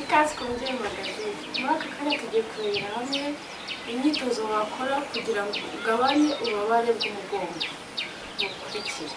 ikaze ku Mubyeyi Magazine. Muri aka kanya tugiye kurebera hamwe imyitozo wakora kugira ngo ugabanye ububabare bw'umugongo. Mukurikire.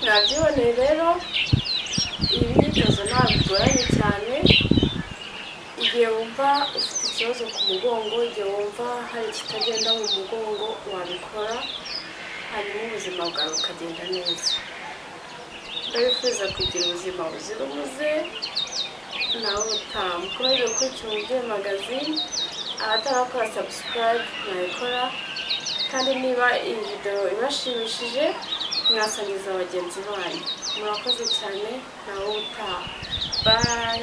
Mwabyiboneye rero iyi myitozo ntabwo igoranye cyane. Igihe wumva ufite ikibazo ku mugongo, igihe wumva hari ikitagenda mu mugongo, wabikora hanyuma ubuzima bwawe bukagenda neza. Ndabifuza kugira ubuzima buzira umuze. Nawe utaha mukomeze gukurikira Umubyeyi Magazine. Abatarakora subscribe mwayikora, kandi niba iyi video ibashimishije mwasangiza bagenzi banyu. Murakoze cyane, nawe utaha. Bye.